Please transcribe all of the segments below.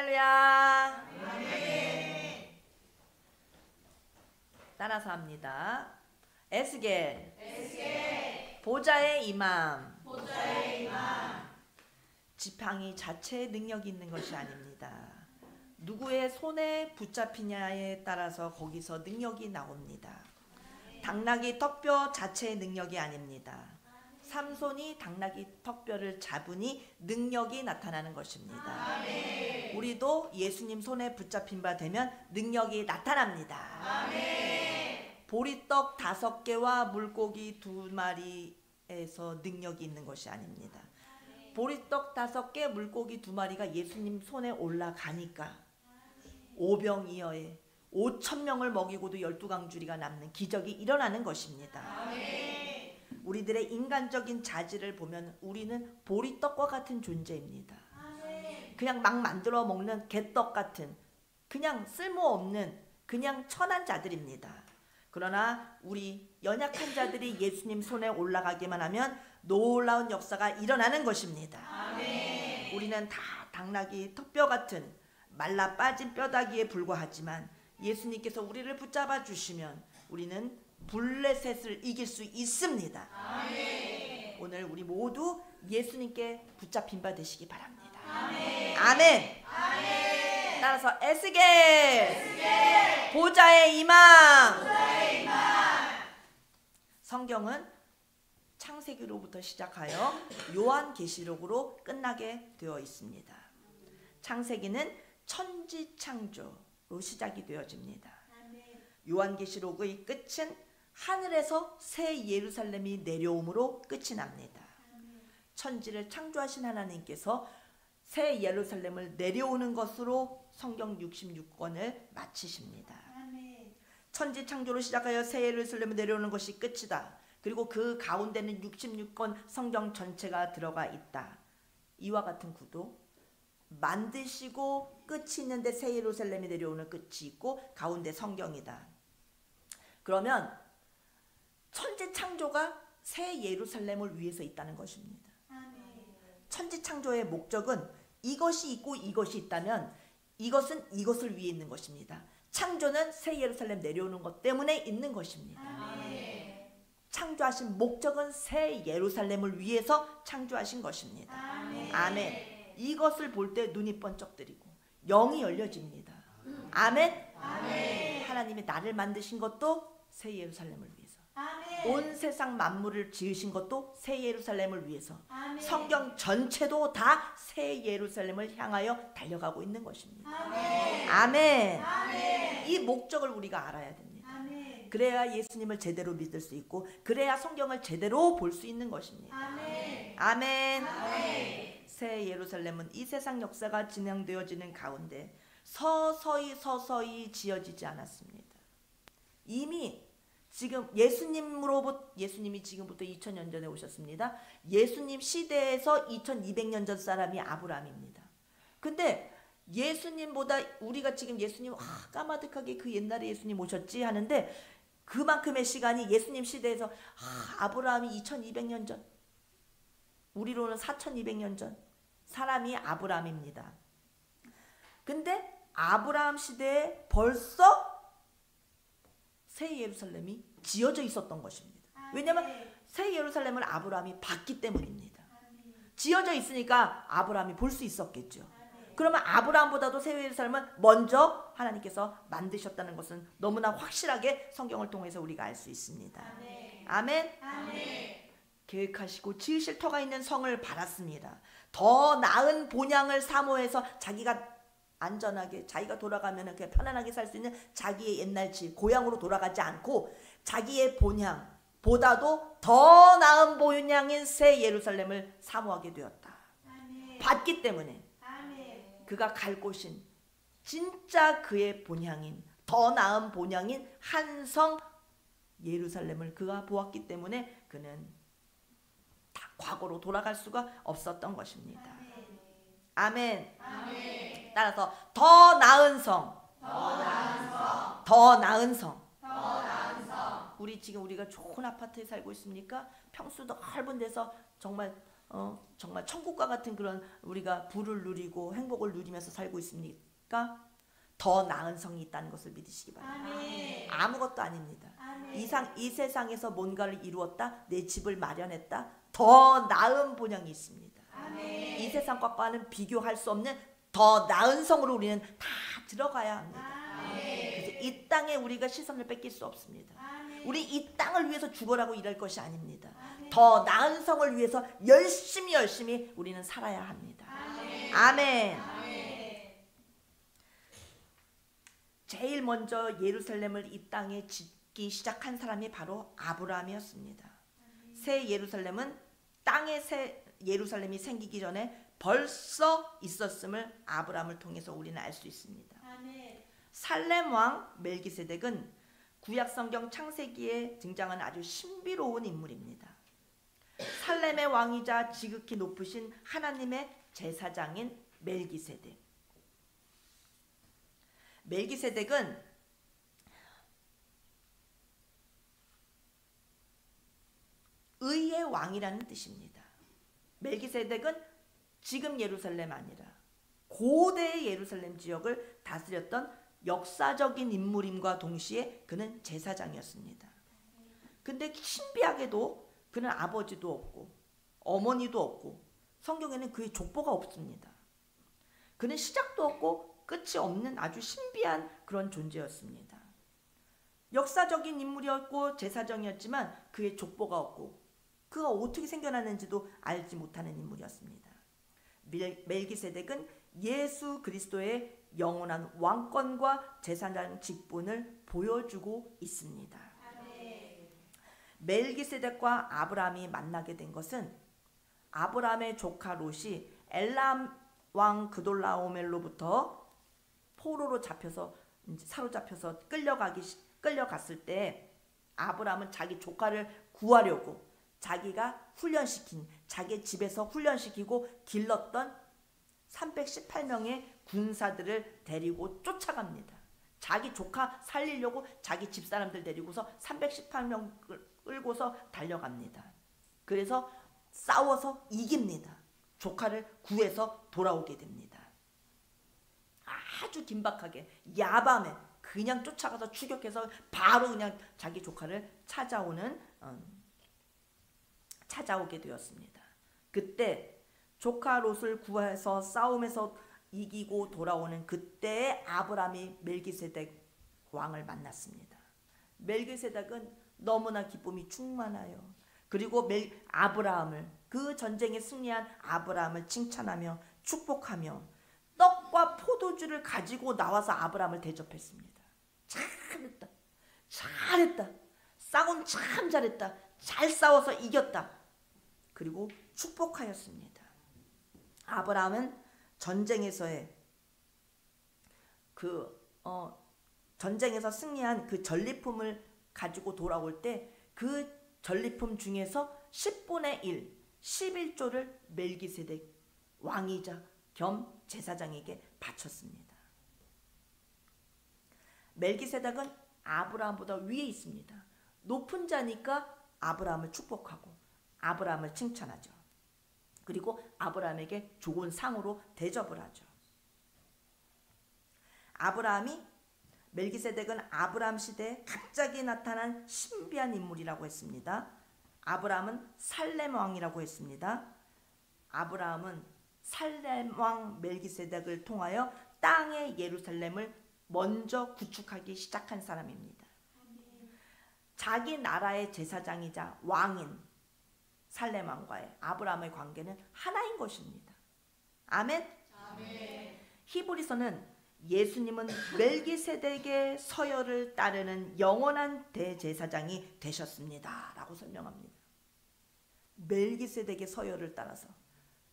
할렐루야. 아멘. 따라서 합니다. 에스겔 보좌의 임함. 지팡이 자체의 능력이 있는 것이 아닙니다. 누구의 손에 붙잡히냐에 따라서 거기서 능력이 나옵니다. 당나귀 턱뼈 자체의 능력이 아닙니다. 삼손이 당나귀 턱뼈를 잡으니 능력이 나타나는 것입니다. 아멘. 우리도 예수님 손에 붙잡힌 바 되면 능력이 나타납니다. 아멘. 보리떡 5개와 물고기 2마리에서 능력이 있는 것이 아닙니다. 아멘. 보리떡 5개, 물고기 2마리가 예수님 손에 올라가니까 오병이어에 5,000명을 먹이고도 12강줄이가 남는 기적이 일어나는 것입니다. 아멘. 우리들의 인간적인 자질을 보면 우리는 보리떡과 같은 존재입니다. 그냥 막 만들어 먹는 개떡 같은 그냥 쓸모없는 그냥 천한 자들입니다. 그러나 우리 연약한 자들이 예수님 손에 올라가기만 하면 놀라운 역사가 일어나는 것입니다. 아멘. 우리는 다 당나귀 턱뼈 같은 말라 빠진 뼈다귀에 불과하지만 예수님께서 우리를 붙잡아 주시면 우리는 블레셋을 이길 수 있습니다. 아멘. 오늘 우리 모두 예수님께 붙잡힌 바 되시기 바랍니다. 아멘. 아멘. 아멘. 따라서 에스겔 보좌의 임함. 성경은 창세기로부터 시작하여 요한계시록으로 끝나게 되어 있습니다. 창세기는 천지창조로 시작이 되어집니다. 요한계시록의 끝은 하늘에서 새 예루살렘이 내려옴으로 끝이 납니다. 천지를 창조하신 하나님께서 새 예루살렘을 내려오는 것으로 성경 66권을 마치십니다. 천지 창조로 시작하여 새 예루살렘을 내려오는 것이 끝이다. 그리고 그 가운데는 66권 성경 전체가 들어가 있다. 이와 같은 구도. 만드시고 끝이 있는데 새 예루살렘이 내려오는 끝이 있고 가운데 성경이다. 그러면 천지 창조가 새 예루살렘을 위해서 있다는 것입니다. 천지 창조의 목적은 이것이 있고 이것이 있다면 이것은 이것을 위해 있는 것입니다. 창조는 새 예루살렘 내려오는 것 때문에 있는 것입니다. 창조하신 목적은 새 예루살렘을 위해서 창조하신 것입니다. 아멘. 이것을 볼 때 눈이 번쩍 뜨리고 영이 열려집니다. 아멘. 아멘. 하나님이 나를 만드신 것도 새 예루살렘을 위해서. 아멘. 온 세상 만물을 지으신 것도 새 예루살렘을 위해서. 아멘. 성경 전체도 다 새 예루살렘을 향하여 달려가고 있는 것입니다. 아멘. 아멘. 아멘. 이 목적을 우리가 알아야 됩니다. 아멘. 그래야 예수님을 제대로 믿을 수 있고 그래야 성경을 제대로 볼 수 있는 것입니다. 아멘. 아멘. 아멘. 새 예루살렘은 이 세상 역사가 진행되어지는 가운데 서서히 지어지지 않았습니다. 이미 지금 예수님이 지금부터 2000년 전에 오셨습니다. 예수님 시대에서 2200년 전 사람이 아브라함입니다. 근데 예수님보다 우리가 지금 예수님 까마득하게 그 옛날에 예수님 오셨지 하는데 그만큼의 시간이 예수님 시대에서 아브라함이 2200년 전 우리로는 4200년 전 사람이 아브라함입니다. 근데 아브라함 시대에 벌써 새 예루살렘이 지어져 있었던 것입니다. 왜냐하면 새 예루살렘을 아브라함이 봤기 때문입니다. 지어져 있으니까 아브라함이 볼 수 있었겠죠. 그러면 아브라함보다도 새 예루살렘을 먼저 하나님께서 만드셨다는 것은 너무나 확실하게 성경을 통해서 우리가 알 수 있습니다. 아멘. 아멘. 계획하시고 지으실 터가 있는 성을 바랐습니다. 더 나은 본향을 사모해서 자기가 안전하게 자기가 돌아가면 그냥 편안하게 살 수 있는 자기의 옛날 집 고향으로 돌아가지 않고 자기의 본향보다도 더 나은 본향인 새 예루살렘을 사모하게 되었다. 아멘. 봤기 때문에 아멘. 그가 갈 곳인 진짜 그의 본향인 더 나은 본향인 한성 예루살렘을 그가 보았기 때문에 그는 다 과거로 돌아갈 수가 없었던 것입니다. 아멘. 아멘. 따라서 더 나은 성. 우리 지금 우리가 좋은 아파트에 살고 있습니까? 평수 넓은 데서 정말 정말 천국과 같은 그런 우리가 부를 누리고 행복을 누리면서 살고 있습니까? 더 나은 성이 있다는 것을 믿으시기 바랍니다. 아멘. 아무것도 아닙니다. 아멘. 이 세상에서 뭔가를 이루었다, 내 집을 마련했다, 더 나은 본향이 있습니다. 아멘. 이 세상 것과는 비교할 수 없는 더 나은 성으로 우리는 다 들어가야 합니다. 아멘. 그래서 이 땅에 우리가 시선을 뺏길 수 없습니다. 아멘. 우리 이 땅을 위해서 죽어라고 일할 것이 아닙니다. 아멘. 더 나은 성을 위해서 열심히 우리는 살아야 합니다. 아멘. 아멘. 아멘. 제일 먼저 예루살렘을 이 땅에 짓기 시작한 사람이 바로 아브라함이었습니다. 새 예루살렘은 땅에 새 예루살렘이 생기기 전에 벌써 있었음을 아브라함을 통해서 우리는 알 수 있습니다. 아멘. 살렘 왕 멜기세덱은 구약 성경 창세기에 등장하는 아주 신비로운 인물입니다. 살렘의 왕이자 지극히 높으신 하나님의 제사장인 멜기세덱. 멜기세덱은 의의 왕이라는 뜻입니다. 멜기세덱은 지금 예루살렘 아니라 고대의 예루살렘 지역을 다스렸던 역사적인 인물임과 동시에 그는 제사장이었습니다. 근데 신비하게도 그는 아버지도 없고 어머니도 없고 성경에는 그의 족보가 없습니다. 그는 시작도 없고 끝이 없는 아주 신비한 그런 존재였습니다. 역사적인 인물이었고 제사장이었지만 그의 족보가 없고 그가 어떻게 생겨났는지도 알지 못하는 인물이었습니다. 멜기세덱은 예수 그리스도의 영원한 왕권과 제사장 직분을 보여주고 있습니다. 멜기세덱과 아브라함이 만나게 된 것은 아브라함의 조카 롯이 엘람 왕 그돌라오멜로부터 포로로 잡혀서 사로잡혀서 끌려갔을 때 아브라함은 자기 조카를 구하려고 자기가 훈련시킨 자기 집에서 훈련시키고 길렀던 318명의 군사들을 데리고 쫓아갑니다. 자기 조카 살리려고 자기 집사람들 데리고서 318명 끌고서 달려갑니다. 그래서 싸워서 이깁니다. 조카를 구해서 돌아오게 됩니다. 아주 긴박하게 야밤에 그냥 쫓아가서 추격해서 바로 그냥 자기 조카를 찾아오게 되었습니다. 그때 조카 롯을 구해서 싸움에서 이기고 돌아오는 그때에 아브라함이 멜기세덱 왕을 만났습니다. 멜기세덱은 너무나 기쁨이 충만하여 그리고 아브라함을 그 전쟁에 승리한 아브라함을 칭찬하며 축복하며 떡과 포도주를 가지고 나와서 아브라함을 대접했습니다. 잘했다. 싸움 참 잘했다. 잘 싸워서 이겼다. 그리고 축복하였습니다. 아브라함은 전쟁에서의 전쟁에서 승리한 그 전리품을 가지고 돌아올 때 그 전리품 중에서 10분의 1, 11조를 멜기세덱 왕이자 겸 제사장에게 바쳤습니다. 멜기세덱은 아브라함보다 위에 있습니다. 높은 자니까 아브라함을 축복하고 아브라함을 칭찬하죠. 그리고 아브라함에게 좋은 상으로 대접을 하죠. 멜기세덱은 아브라함 시대에 갑자기 나타난 신비한 인물이라고 했습니다. 아브라함은 살렘 왕이라고 했습니다. 아브라함은 살렘 왕 멜기세덱을 통하여 땅의 예루살렘을 먼저 구축하기 시작한 사람입니다. 자기 나라의 제사장이자 왕인 살렘 왕과의 아브라함의 관계는 하나인 것입니다. 아멘. 히브리서는 예수님은 멜기세덱의 서열을 따르는 영원한 대제사장이 되셨습니다. 라고 설명합니다. 멜기세덱의 서열을 따라서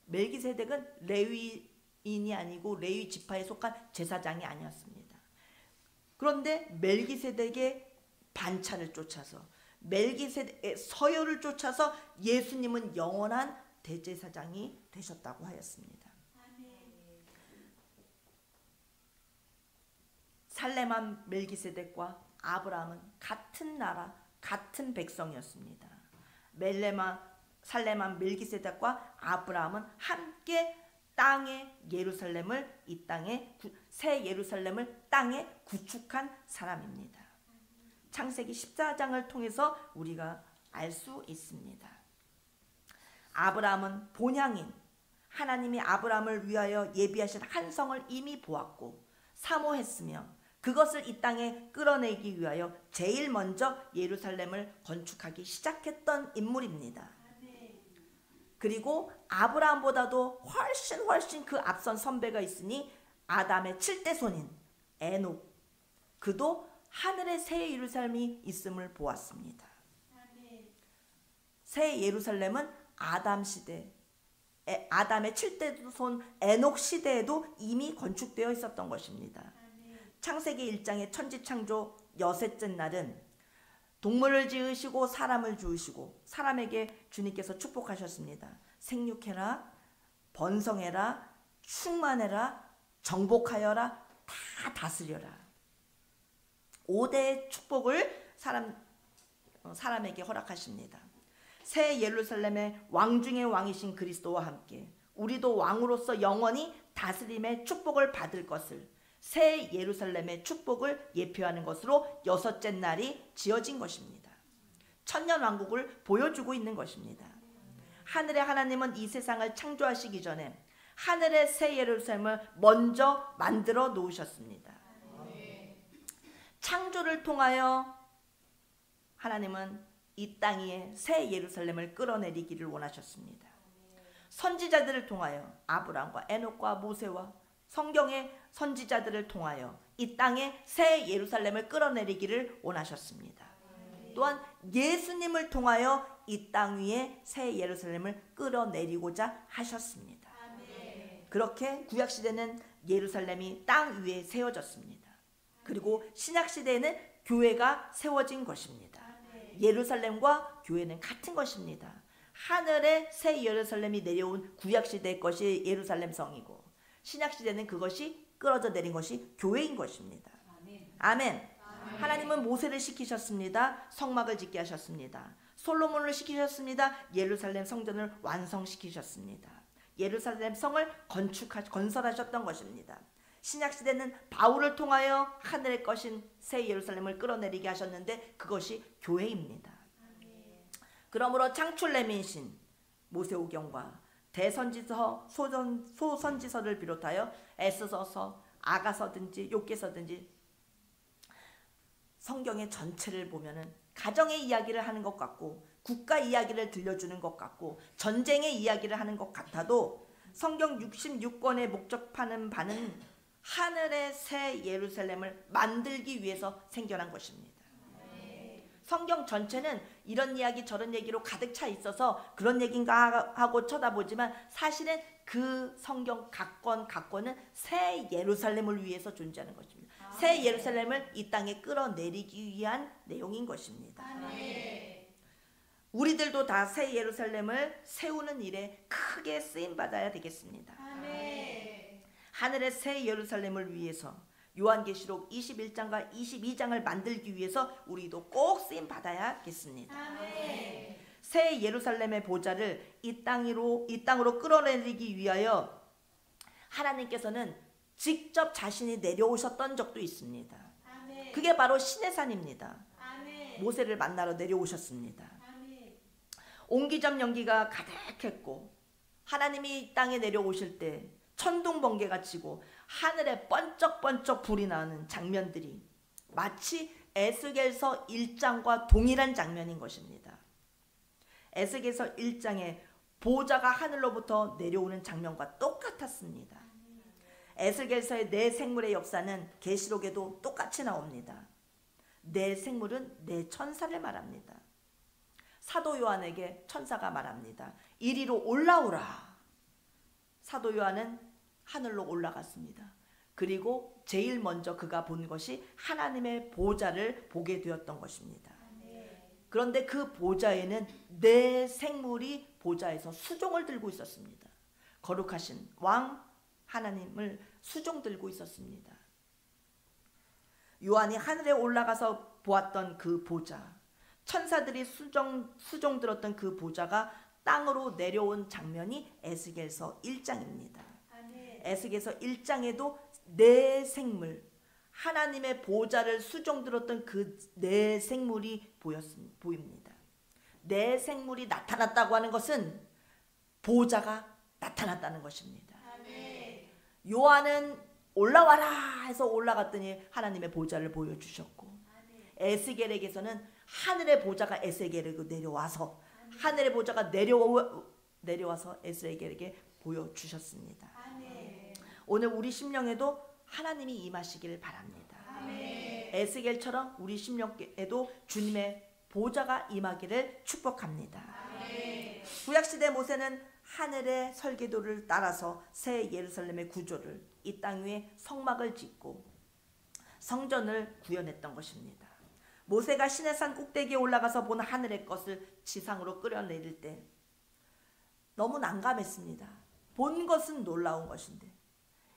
멜기세덱은 레위인이 아니고 레위 지파에 속한 제사장이 아니었습니다. 그런데 멜기세덱의 반차를 쫓아서 멜기세덱의 서열을 쫓아서 예수님은 영원한 대제사장이 되셨다고 하였습니다. 살렘한 멜기세덱과 아브라함은 같은 나라, 같은 백성이었습니다. 살렘한 멜기세덱과 아브라함은 함께 땅의 예루살렘을 이 땅에 새 예루살렘을 땅에 구축한 사람입니다. 창세기 14장을 통해서 우리가 알 수 있습니다. 아브라함은 본향인 하나님이 아브라함을 위하여 예비하신 한 성을 이미 보았고 사모했으며 그것을 이 땅에 끌어내기 위하여 제일 먼저 예루살렘을 건축하기 시작했던 인물입니다. 그리고 아브라함보다도 훨씬 그 앞선 선배가 있으니 아담의 7대 손인 에녹, 그도 하늘의 새 예루살렘이 있음을 보았습니다. 새 예루살렘은 아담 시대, 아담의 7대 손 에녹 시대에도 이미 건축되어 있었던 것입니다. 창세기 1장의 천지창조 여섯째 날은 동물을 지으시고 사람을 지으시고 사람에게 주님께서 축복하셨습니다. 생육해라, 번성해라, 충만해라, 정복하여라, 다 다스려라. 5대의 축복을 사람에게 허락하십니다. 새 예루살렘의 왕 중의 왕이신 그리스도와 함께 우리도 왕으로서 영원히 다스림의 축복을 받을 것을 새 예루살렘의 축복을 예표하는 것으로 여섯째 날이 지어진 것입니다. 천년왕국을 보여주고 있는 것입니다. 하늘의 하나님은 이 세상을 창조하시기 전에 하늘의 새 예루살렘을 먼저 만들어 놓으셨습니다. 창조를 통하여 하나님은 이 땅 위에 새 예루살렘을 끌어내리기를 원하셨습니다. 선지자들을 통하여 아브라함과 에녹과 모세와 성경의 선지자들을 통하여 이 땅에 새 예루살렘을 끌어내리기를 원하셨습니다. 또한 예수님을 통하여 이 땅 위에 새 예루살렘을 끌어내리고자 하셨습니다. 그렇게 구약시대는 예루살렘이 땅 위에 세워졌습니다. 그리고 신약시대에는 교회가 세워진 것입니다. 예루살렘과 교회는 같은 것입니다. 하늘에 새 예루살렘이 내려온 구약시대의 것이 예루살렘 성이고 신약시대는 그것이 끌어져 내린 것이 교회인 것입니다. 아멘. 하나님은 모세를 시키셨습니다. 성막을 짓게 하셨습니다. 솔로몬을 시키셨습니다. 예루살렘 성전을 완성시키셨습니다. 예루살렘 성을 건설하셨던 것입니다. 신약시대는 바울을 통하여 하늘의 것인 새 예루살렘을 끌어내리게 하셨는데 그것이 교회입니다. 그러므로 창출레민신 모세오경과 대선지서, 소선지서를 비롯하여 에스더서, 아가서든지 욥기서든지 성경의 전체를 보면은 가정의 이야기를 하는 것 같고 국가 이야기를 들려주는 것 같고 전쟁의 이야기를 하는 것 같아도 성경 66권에 목적하는 바는 하늘의 새 예루살렘을 만들기 위해서 생겨난 것입니다. 성경 전체는 이런 이야기 저런 얘기로 가득 차 있어서 그런 얘기인가 하고 쳐다보지만 사실은 그 성경 각권은 새 예루살렘을 위해서 존재하는 것입니다. 새 예루살렘을 이 땅에 끌어내리기 위한 내용인 것입니다. 우리들도 다 새 예루살렘을 세우는 일에 크게 쓰임받아야 되겠습니다. 하늘의 새 예루살렘을 위해서 요한계시록 21장과 22장을 만들기 위해서 우리도 꼭 쓰임 받아야겠습니다. 새 예루살렘의 보좌를 이 땅으로 끌어내리기 위하여 하나님께서는 직접 자신이 내려오셨던 적도 있습니다. 그게 바로 시내산입니다. 모세를 만나러 내려오셨습니다. 옹기점 연기가 가득했고 하나님이 이 땅에 내려오실 때 천둥 번개가 치고 하늘에 번쩍번쩍 불이 나는 장면들이 마치 에스겔서 1장과 동일한 장면인 것입니다. 에스겔서 1장에 보좌가 하늘로부터 내려오는 장면과 똑같았습니다. 에스겔서의 네 생물의 역사는 계시록에도 똑같이 나옵니다. 네 생물은 네 천사를 말합니다. 사도 요한에게 천사가 말합니다. 이리로 올라오라. 사도 요한은 하늘로 올라갔습니다. 그리고 제일 먼저 그가 본 것이 하나님의 보좌를 보게 되었던 것입니다. 그런데 그 보좌에는 네 생물이 보좌에서 수종을 들고 있었습니다. 거룩하신 왕 하나님을 수종 들고 있었습니다. 요한이 하늘에 올라가서 보았던 그 보좌, 천사들이 수종 들었던 그 보좌가 땅으로 내려온 장면이 에스겔서 1장입니다. 에스겔서 1장에도 네 생물, 하나님의 보좌를 수종들었던 그 네 생물이 보입니다. 네 생물이 나타났다고 하는 것은 보좌가 나타났다는 것입니다. 요한은 올라와라 해서 올라갔더니 하나님의 보좌를 보여주셨고, 에스겔에게서는 하늘의 보좌가 에스겔에게 내려와서 하늘의 보좌가 내려와서 에스겔에게 보여주셨습니다. 오늘 우리 심령에도 하나님이 임하시기를 바랍니다. 에스겔처럼 우리 심령에도 주님의 보좌가 임하기를 축복합니다. 구약시대 모세는 하늘의 설계도를 따라서 새 예루살렘의 구조를, 이 땅 위에 성막을 짓고 성전을 구현했던 것입니다. 모세가 시내산 꼭대기에 올라가서 본 하늘의 것을 지상으로 끌어내릴 때 너무 난감했습니다. 본 것은 놀라운 것인데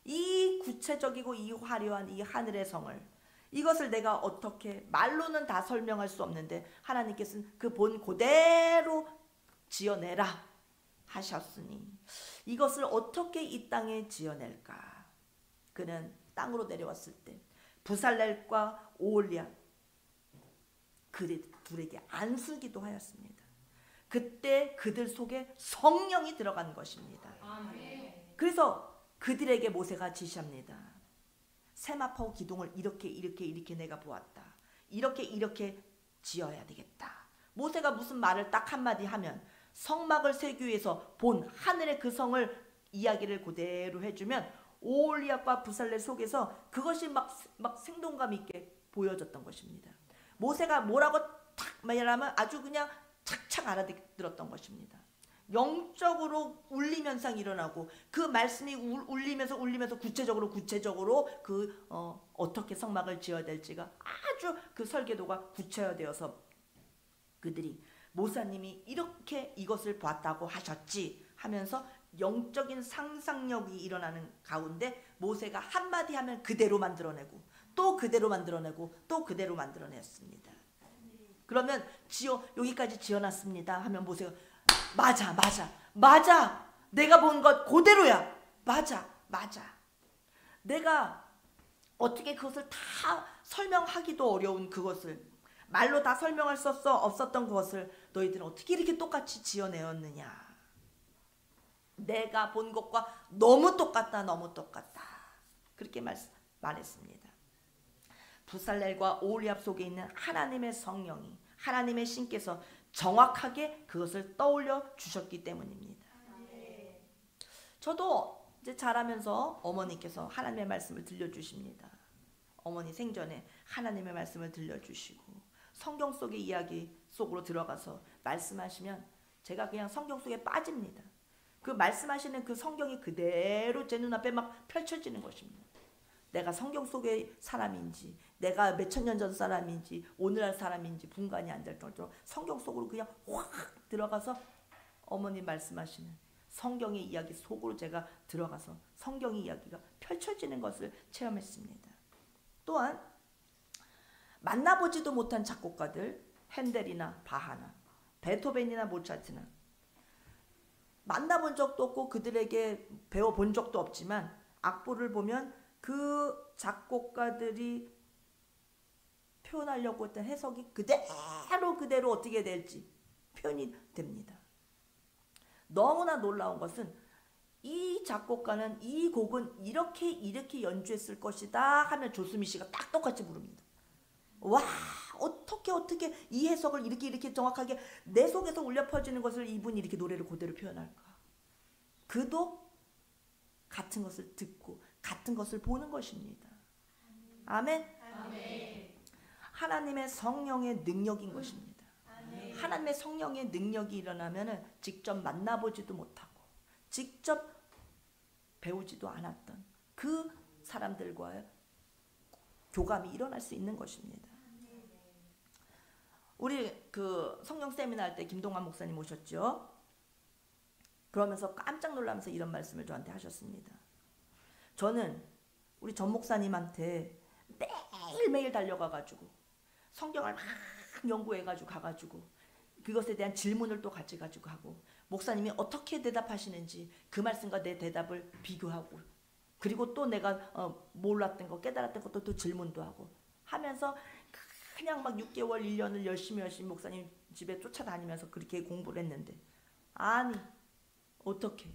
이 구체적이고 이 화려한 이 하늘의 성을, 이것을 내가 어떻게 말로는 다 설명할 수 없는데 하나님께서는 그 본 그대로 지어내라 하셨으니 이것을 어떻게 이 땅에 지어낼까? 그는 땅으로 내려왔을 때 부살렐과 오홀리압 그들 둘에게 안수기도 하였습니다. 그때 그들 속에 성령이 들어간 것입니다. 그래서 그들에게 모세가 지시합니다. 세마포 기둥을 이렇게 내가 보았다. 이렇게 지어야 되겠다. 모세가 무슨 말을 딱 한마디 하면 성막을 세우기 위해서 본 하늘의 그 성을 이야기를 그대로 해주면 오홀리압과 부살렐 속에서 그것이 막 생동감 있게 보여졌던 것입니다. 모세가 뭐라고 탁 말하면 아주 그냥 착착 알아들었던 것입니다. 영적으로 울림 현상이 일어나고 그 말씀이 울리면서 구체적으로 그 어떻게 성막을 지어야 될지가 아주 그 설계도가 구체화되어서 그들이 모사님이 이렇게 이것을 봤다고 하셨지 하면서 영적인 상상력이 일어나는 가운데 모세가 한마디 하면 그대로 만들어내고 또 그대로 만들어내고 또 그대로 만들어냈습니다. 그러면 여기까지 지어놨습니다 하면 모세가 맞아 내가 본 것 그대로야. 맞아 내가 어떻게 그것을 다 설명하기도 어려운 그것을, 말로 다 설명할 수 없었던 그것을 너희들은 어떻게 이렇게 똑같이 지어내었느냐. 내가 본 것과 너무 똑같다. 그렇게 말했습니다. 부살렐과 오홀리압 속에 있는 하나님의 성령이, 하나님의 신께서 정확하게 그것을 떠올려 주셨기 때문입니다. 저도 이제 자라면서 어머니께서 하나님의 말씀을 들려주십니다. 어머니 생전에 하나님의 말씀을 들려주시고 성경 속의 이야기 속으로 들어가서 말씀하시면 제가 그냥 성경 속에 빠집니다. 그 말씀하시는 그 성경이 그대로 제 눈앞에 막 펼쳐지는 것입니다. 내가 성경 속의 사람인지, 내가 몇천 년 전 사람인지, 오늘날 사람인지 분간이 안 될 정도로 성경 속으로 그냥 확 들어가서 어머니 말씀하시는 성경의 이야기 속으로 제가 들어가서 성경의 이야기가 펼쳐지는 것을 체험했습니다. 또한 만나보지도 못한 작곡가들, 핸델이나 바하나, 베토벤이나 모차르트나 만나본 적도 없고 그들에게 배워본 적도 없지만 악보를 보면 그 작곡가들이 표현하려고 했던 해석이 그대로 어떻게 될지 표현이 됩니다. 너무나 놀라운 것은 이 작곡가는 이 곡은 이렇게 연주했을 것이다 하면 조수미 씨가 딱 똑같이 부릅니다. 와, 어떻게 이 해석을 이렇게 정확하게 내 속에서 울려 퍼지는 것을 이분이 이렇게 노래를 그대로 표현할까. 그도 같은 것을 듣고 같은 것을 보는 것입니다. 아멘. 하나님의 성령의 능력인 것입니다. 하나님의 성령의 능력이 일어나면 직접 만나보지도 못하고 직접 배우지도 않았던 그 사람들과의 교감이 일어날 수 있는 것입니다. 우리 그 성령 세미나 할 때 김동환 목사님 오셨죠? 그러면서 깜짝 놀라면서 이런 말씀을 저한테 하셨습니다. 저는 우리 전 목사님한테 매일매일 달려가가지고 성경을 막 연구해가지고 가가지고 그것에 대한 질문을 또 같이 가지고 하고 목사님이 어떻게 대답하시는지 그 말씀과 내 대답을 비교하고, 그리고 또 내가 몰랐던 거 깨달았던 것도 또 질문도 하고 하면서 그냥 막 6개월 1년을 열심히 목사님 집에 쫓아다니면서 그렇게 공부를 했는데, 아니 어떻게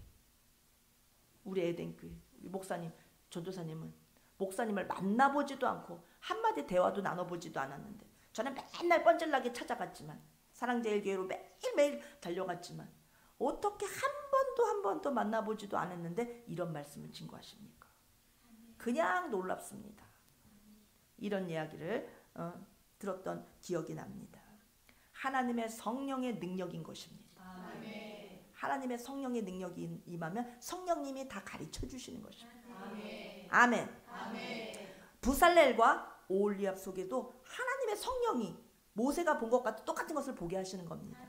우리 에덴교회 우리 목사님 전도사님은 목사님을 만나보지도 않고 한마디 대화도 나눠보지도 않았는데, 저는 맨날 뻔질나게 찾아갔지만, 사랑제일교회로 매일매일 달려갔지만 어떻게 한 번도 만나보지도 않았는데 이런 말씀을 증거하십니까? 그냥 놀랍습니다. 이런 이야기를 들었던 기억이 납니다. 하나님의 성령의 능력인 것입니다. 하나님의 성령의 능력이 임하면 성령님이 다 가르쳐 주시는 것입니다. 아멘. 부살렐과 오홀리압 속에도 하나님의 성령이 모세가 본 것과 똑같은 것을 보게 하시는 겁니다.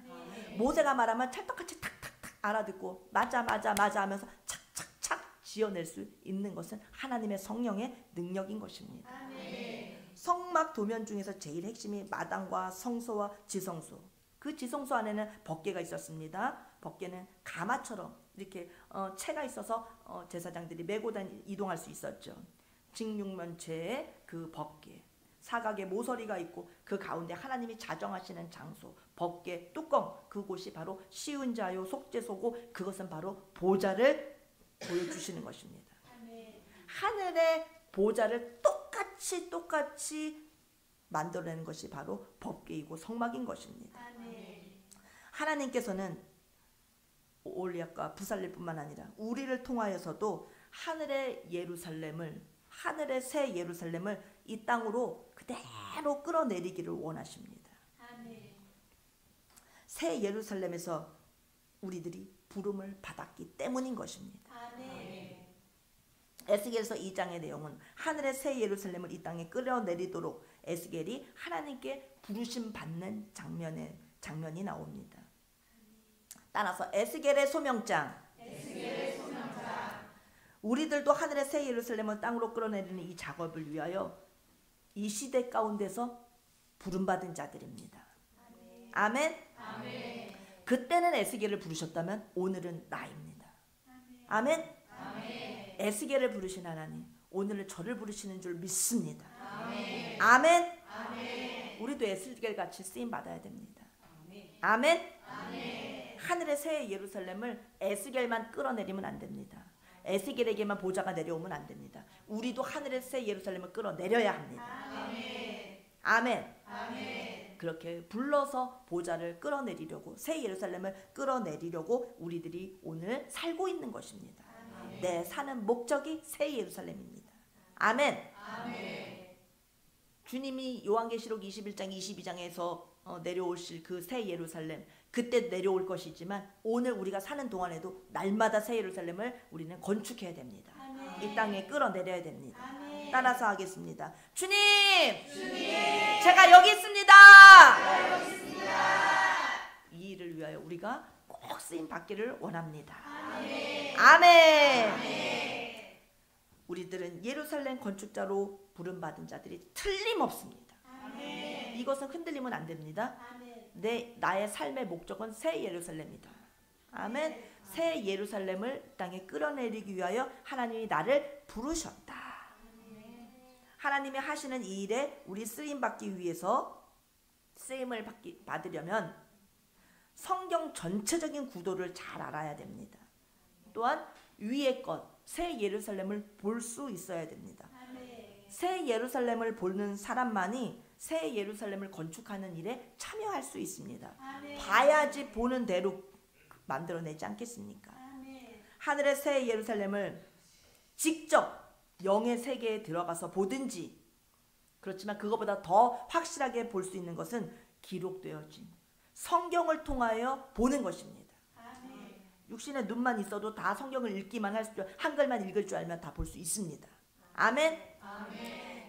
모세가 말하면 찰떡같이 탁탁탁 알아듣고 맞아 하면서 착착착 지어낼 수 있는 것은 하나님의 성령의 능력인 것입니다. 성막 도면 중에서 제일 핵심이 마당과 성소와 지성소. 그 지성소 안에는 법궤가 있었습니다. 법궤는 가마처럼 이렇게 채가 있어서 제사장들이 메고 이동할 수 있었죠. 직육면체의 그 법궤, 사각의 모서리가 있고 그 가운데 하나님이 자정하시는 장소, 법궤 뚜껑, 그곳이 바로 시은자요 속죄소고, 그것은 바로 보좌를 보여주시는 것입니다. 하늘의 보좌를 똑같이 만들어내는 것이 바로 법궤이고 성막인 것입니다. 하나님께서는 오홀리압과 부살렐뿐만 아니라 우리를 통하여서도 하늘의 예루살렘을, 하늘의 새 예루살렘을 이 땅으로 그대로 끌어내리기를 원하십니다. 새 예루살렘에서 우리들이 부름을 받았기 때문인 것입니다. 에스겔서 2장의 내용은 하늘의 새 예루살렘을 이 땅에 끌어내리도록 에스겔이 하나님께 부르심 받는 장면이 나옵니다. 따라서 에스겔의 소명장. 우리들도 하늘의 새 예루살렘을 땅으로 끌어내리는 이 작업을 위하여 이 시대 가운데서 부름받은 자들입니다. 아멘. 그때는 에스겔을 부르셨다면 오늘은 나입니다. 아멘. 에스겔을 부르신 하나님, 오늘은 저를 부르시는 줄 믿습니다. 아멘. 우리도 에스겔 같이 쓰임 받아야 됩니다. 아멘. 하늘의 새 예루살렘을 에스겔만 끌어내리면 안 됩니다. 에스겔에게만 보좌가 내려오면 안 됩니다. 우리도 하늘의 새 예루살렘을 끌어내려야 합니다. 아멘. 그렇게 불러서 보좌를 끌어내리려고, 새 예루살렘을 끌어내리려고 우리들이 오늘 살고 있는 것입니다. 내 사는 목적이 새 예루살렘입니다. 아멘. 주님이 요한계시록 21장 22장에서 내려오실 그 새 예루살렘, 그때 내려올 것이지만 오늘 우리가 사는 동안에도 날마다 새 예루살렘을 우리는 건축해야 됩니다. 이 땅에 끌어내려야 됩니다. 따라서 하겠습니다. 주님, 제가 여기 있습니다. 이 일을 위하여 우리가 꼭 쓰임 받기를 원합니다. 아멘. 우리들은 예루살렘 건축자로 부름받은 자들이 틀림없습니다. 이것은 흔들리면 안 됩니다. 나의 삶의 목적은 새 예루살렘이다. 아멘. 새 예루살렘을 땅에 끌어내리기 위하여 하나님이 나를 부르셨다. 하나님이 하시는 이 일에 우리 쓰임받기 위해서, 쓰임을 받으려면 성경 전체적인 구도를 잘 알아야 됩니다. 또한 위의 것, 새 예루살렘을 볼 수 있어야 됩니다. 새 예루살렘을 보는 사람만이 새 예루살렘을 건축하는 일에 참여할 수 있습니다. 봐야지 보는 대로 만들어내지 않겠습니까? 하늘의 새 예루살렘을 직접 영의 세계에 들어가서 보든지, 그렇지만 그것보다 더 확실하게 볼 수 있는 것은 기록되어진 성경을 통하여 보는 것입니다. 육신의 눈만 있어도 다 성경을 읽기만 할 수, 한글만 읽을 줄 알면 다 볼 수 있습니다. 아멘.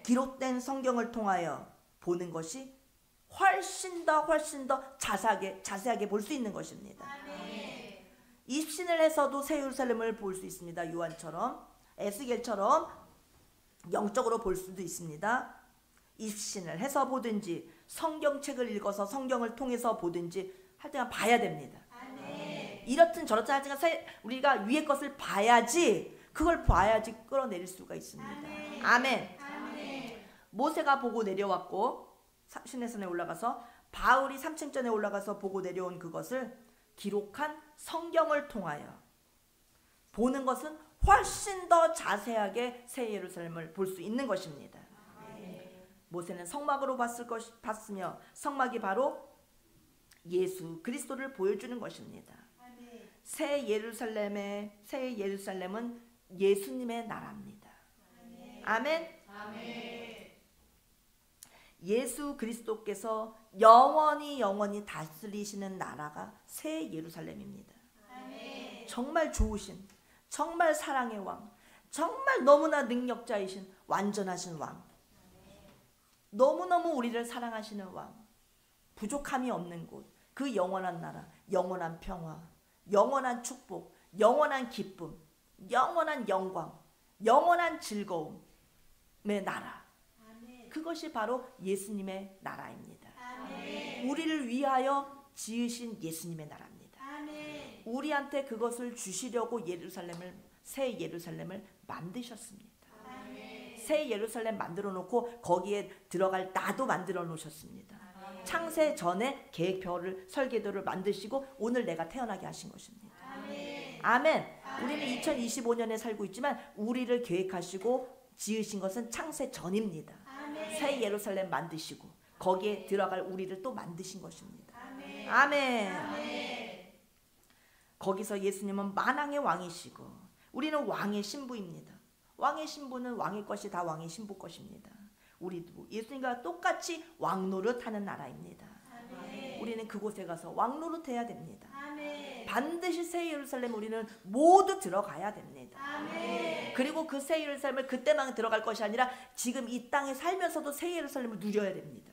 기록된 성경을 통하여 보는 것이 훨씬 더 자세하게 볼 수 있는 것입니다. 입신을 해서도 새 예루살렘을 볼 수 있습니다. 요한처럼, 에스겔처럼 영적으로 볼 수도 있습니다. 입신을 해서 보든지 성경책을 읽어서 성경을 통해서 보든지 할 때만 봐야 됩니다. 이렇든 저렇든 하지만 우리가 위의 것을 봐야지, 그걸 봐야지 끌어내릴 수가 있습니다. 아멘. 모세가 보고 내려왔고 시내산에 올라가서 바울이 3층 전에 올라가서 보고 내려온 그것을 기록한 성경을 통하여 보는 것은 훨씬 더 자세하게 새 예루살렘을 볼 수 있는 것입니다. 모세는 성막으로 봤으며 성막이 바로 예수 그리스도를 보여주는 것입니다. 새 예루살렘은 예수님의 나라입니다. 아멘. 예수 그리스도께서 영원히 다스리시는 나라가 새 예루살렘입니다. 정말 좋으신, 정말 사랑의 왕, 정말 너무나 능력자이신 완전하신 왕, 너무너무 우리를 사랑하시는 왕, 부족함이 없는 곳, 그 영원한 나라, 영원한 평화, 영원한 축복, 영원한 기쁨, 영원한 영광, 영원한 즐거움의 나라, 그것이 바로 예수님의 나라입니다. 우리를 위하여 지으신 예수님의 나라입니다. 우리한테 그것을 주시려고 새 예루살렘을 만드셨습니다. 새 예루살렘 만들어 놓고 거기에 들어갈 나도 만들어 놓으셨습니다. 창세 전에 계획표를, 설계도를 만드시고 오늘 내가 태어나게 하신 것입니다. 아멘. 우리는 2025년에 살고 있지만 우리를 계획하시고 지으신 것은 창세 전입니다. 새 예루살렘 만드시고 거기에 들어갈 우리를 또 만드신 것입니다. 아멘. 거기서 예수님은 만왕의 왕이시고 우리는 왕의 신부입니다. 왕의 신부는 왕의 것이 다 왕의 신부 것입니다. 우리도 예수님과 똑같이 왕노릇하는 나라입니다. 우리는 그곳에 가서 왕노릇해야 됩니다. 반드시 새 예루살렘 우리는 모두 들어가야 됩니다. 그리고 그 새 예루살렘을 그때만 들어갈 것이 아니라 지금 이 땅에 살면서도 새 예루살렘을 누려야 됩니다.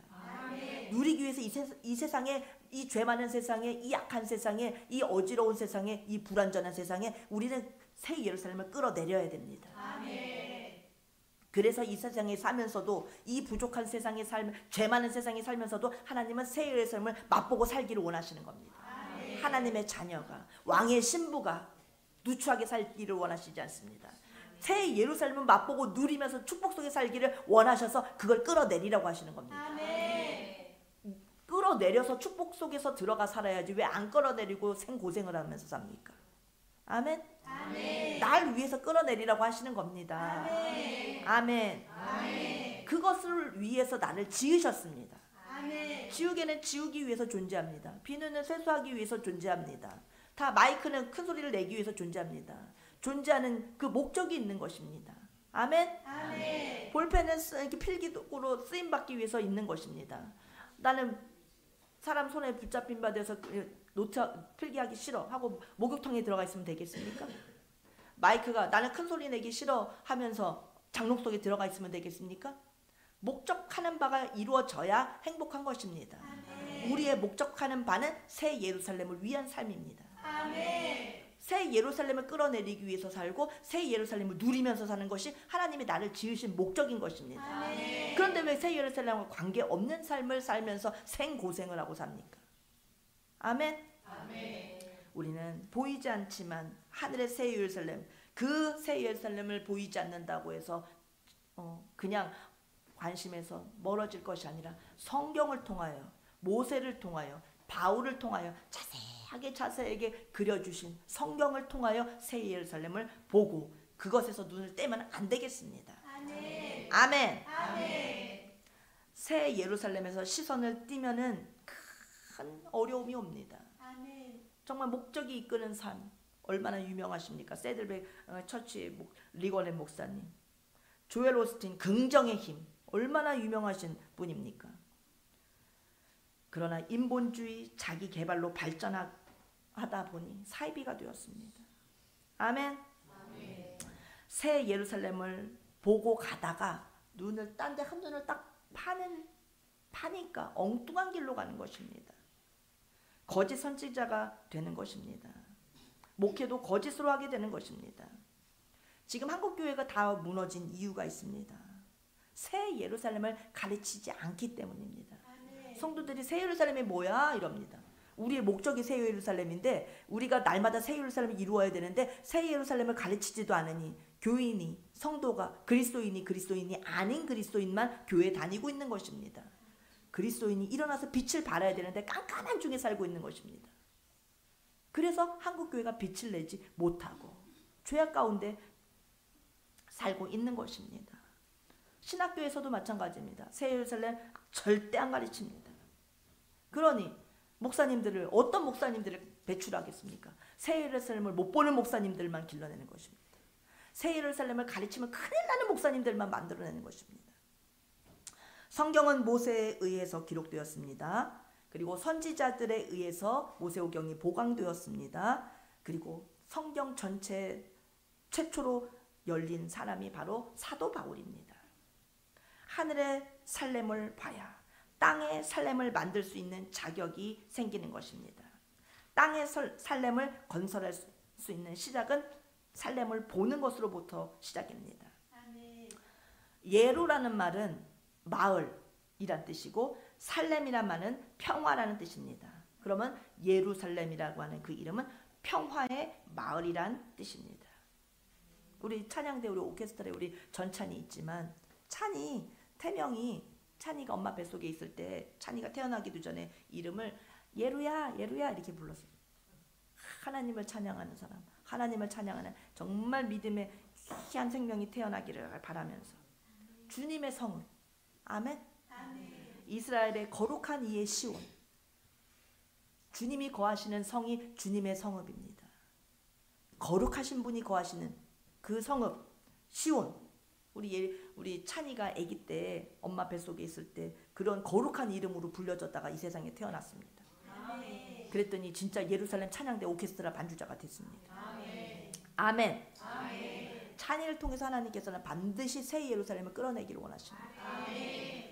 누리기 위해서 이 세상에, 이 죄 많은 세상에, 이 약한 세상에, 이 어지러운 세상에, 이 불완전한 세상에 우리는 새 예루살렘을 끌어내려야 됩니다. 그래서 이 세상에 살면서도, 이 부족한 세상에 죄 많은 세상에 살면서도 하나님은 새 예루살렘을 맛보고 살기를 원하시는 겁니다. 하나님의 자녀가, 왕의 신부가 누추하게 살기를 원하시지 않습니다. 새 예루살렘을 맛보고 누리면서 축복 속에 살기를 원하셔서 그걸 끌어내리라고 하시는 겁니다. 끌어내려서 축복 속에서 들어가 살아야지 왜 안 끌어내리고 생고생을 하면서 삽니까? 아멘? 날 위해서 끌어내리라고 하시는 겁니다. 아멘. 그것을 위해서 나를 지으셨습니다. 지우개는 지우기 위해서 존재합니다. 비누는 세수하기 위해서 존재합니다. 다 마이크는 큰 소리를 내기 위해서 존재합니다. 존재하는 그 목적이 있는 것입니다. 아멘? 볼펜은 이렇게 필기도구로 쓰임받기 위해서 있는 것입니다. 나는 사람 손에 붙잡힌 바 되어서 노트 필기하기 싫어 하고 목욕탕에 들어가 있으면 되겠습니까? 마이크가 나는 큰 소리 내기 싫어 하면서 장롱 속에 들어가 있으면 되겠습니까? 목적하는 바가 이루어져야 행복한 것입니다. 우리의 목적하는 바는 새 예루살렘을 위한 삶입니다. 새 예루살렘을 끌어내리기 위해서 살고 새 예루살렘을 누리면서 사는 것이 하나님이 나를 지으신 목적인 것입니다. 그런데 왜 새 예루살렘과 관계없는 삶을 살면서 생고생을 하고 삽니까? 아멘? 우리는 보이지 않지만 하늘의 새 예루살렘, 그 새 예루살렘을 보이지 않는다고 해서 그냥 관심에서 멀어질 것이 아니라 성경을 통하여, 모세를 통하여, 바울을 통하여 자세하게 그려주신 성경을 통하여 새 예루살렘을 보고 그것에서 눈을 떼면 안 되겠습니다. 아멘. 새 예루살렘에서 시선을 띄면은 큰 어려움이 옵니다. 정말 목적이 이끄는 삶, 얼마나 유명하십니까? 세들백 처치 리거넨 목사님, 조엘 오스틴 긍정의 힘, 얼마나 유명하신 분입니까? 그러나 인본주의 자기 개발로 발전하다 보니 사이비가 되었습니다. 아멘. 새 예루살렘을 보고 가다가 눈을 딴 데 한눈을 딱 파니까 엉뚱한 길로 가는 것입니다. 거짓 선지자가 되는 것입니다. 목회도 거짓으로 하게 되는 것입니다. 지금 한국교회가 다 무너진 이유가 있습니다. 새 예루살렘을 가르치지 않기 때문입니다. 성도들이 새 예루살렘이 뭐야? 이럽니다. 우리의 목적이 새 예루살렘인데 우리가 날마다 새 예루살렘을 이루어야 되는데 새 예루살렘을 가르치지도 않으니 교인이 성도가 그리스도인이 아닌 그리스도인만 교회에 다니고 있는 것입니다. 그리스도인이 일어나서 빛을 발해야 되는데 깜깜한 중에 살고 있는 것입니다. 그래서 한국교회가 빛을 내지 못하고 죄악 가운데 살고 있는 것입니다. 신학교에서도 마찬가지입니다. 새 예루살렘 절대 안 가르칩니다. 그러니 목사님들을 어떤 목사님들을 배출하겠습니까? 새 예루살렘을 못 보는 목사님들만 길러내는 것입니다. 새 예루살렘을 가르치면 큰일 나는 목사님들만 만들어내는 것입니다. 성경은 모세에 의해서 기록되었습니다. 그리고 선지자들에 의해서 모세오경이 보강되었습니다. 그리고 성경 전체 최초로 열린 사람이 바로 사도 바울입니다. 하늘의 살렘을 봐야 땅의 살렘을 만들 수 있는 자격이 생기는 것입니다. 땅의 살렘을 건설할 수 있는 시작은 살렘을 보는 것으로부터 시작입니다. 예루라는 말은 마을이란 뜻이고 살렘이란 말은 평화라는 뜻입니다. 그러면 예루살렘이라고 하는 그 이름은 평화의 마을이란 뜻입니다. 우리 찬양대 우리 오케스트라에 우리 전찬이 있지만 찬이가 엄마 뱃속에 있을 때 찬이가 태어나기도 전에 이름을 예루야 예루야 이렇게 불렀어요. 하나님을 찬양하는 사람, 하나님을 찬양하는 정말 믿음의 귀한 생명이 태어나기를 바라면서 주님의 성읍, 아멘. 이스라엘의 거룩한 이의 시온, 주님이 거하시는 성이 주님의 성읍입니다. 거룩하신 분이 거하시는 그 성읍 시온, 우리 찬이가 아기 때 엄마 뱃속에 있을 때 그런 거룩한 이름으로 불려졌다가 이 세상에 태어났습니다. 그랬더니 진짜 예루살렘 찬양대 오케스트라 반주자가 됐습니다. 아멘. 찬이를 통해서 하나님께서는 반드시 새 예루살렘을 끌어내기를 원하십니다.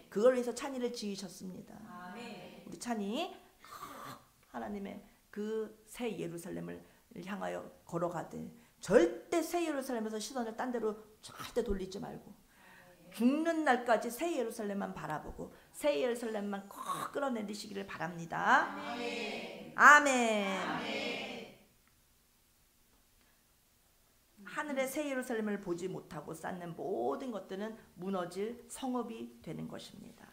그걸 위해서 찬이를 지으셨습니다. 우리 찬이 하나님의 그 새 예루살렘을 향하여 걸어가되 절대 새 예루살렘에서 시선을 딴 데로 절대 돌리지 말고 죽는 날까지 새 예루살렘만 바라보고 새 예루살렘만 꼭 끌어내리시기를 바랍니다. 아멘. 하늘의 새 예루살렘을 보지 못하고 쌓는 모든 것들은 무너질 성읍이 되는 것입니다.